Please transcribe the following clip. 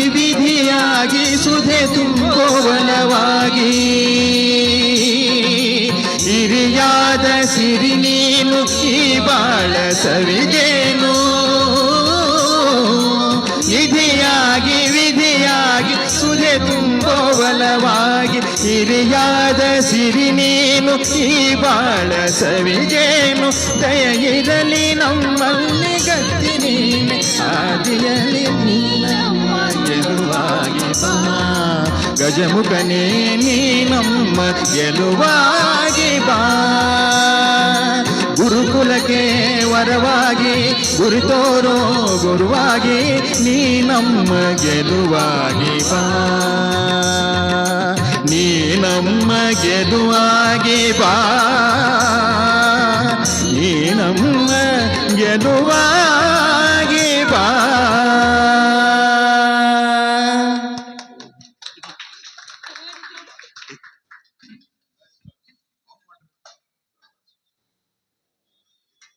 ವಿಧಿಯಾಗಿ ಸುಧೆ ತುಂಬೋವನವಾಗಿ ಹಿರಿಯಾದ ಸಿರಿ ನೀನು ಈ ಬಾಳ ಸವಿಗೇನು ನಿಧಿಯಾಗಿ ವಿಧಿಯಾಗಿ ಸುಧೆ ತುಂಬೋವನವಾಗಿ ಹಿರಿಯಾದ ಸಿರಿ ನೀನು ಈ ಬಾಳ ಸವಿಗೇನು ದಯ ಇರಲಿ ನಮ್ಮಲ್ಲಿ ಗತಿ ನೀನೆ ಆದಿಯಲ್ಲಿ ನೀನಮ್ಮ ಗೆಲುವಾಗಿ ಬಾ ಗಜಮುಖನೇ ನೀನಮ್ಮ ಗೆಲುವಾಗಿ ಬಾ ಗುರುಕುಲಕ್ಕೆ ವರವಾಗಿ ಗುರುತೋರೋ ಗುರುವಾಗಿ ನೀನಮ್ಮ ಗೆಲುವಾಗಿ ಬಾ ನೀನಮ್ಮ ಗೆಲುವಾಗಿ ಬಾ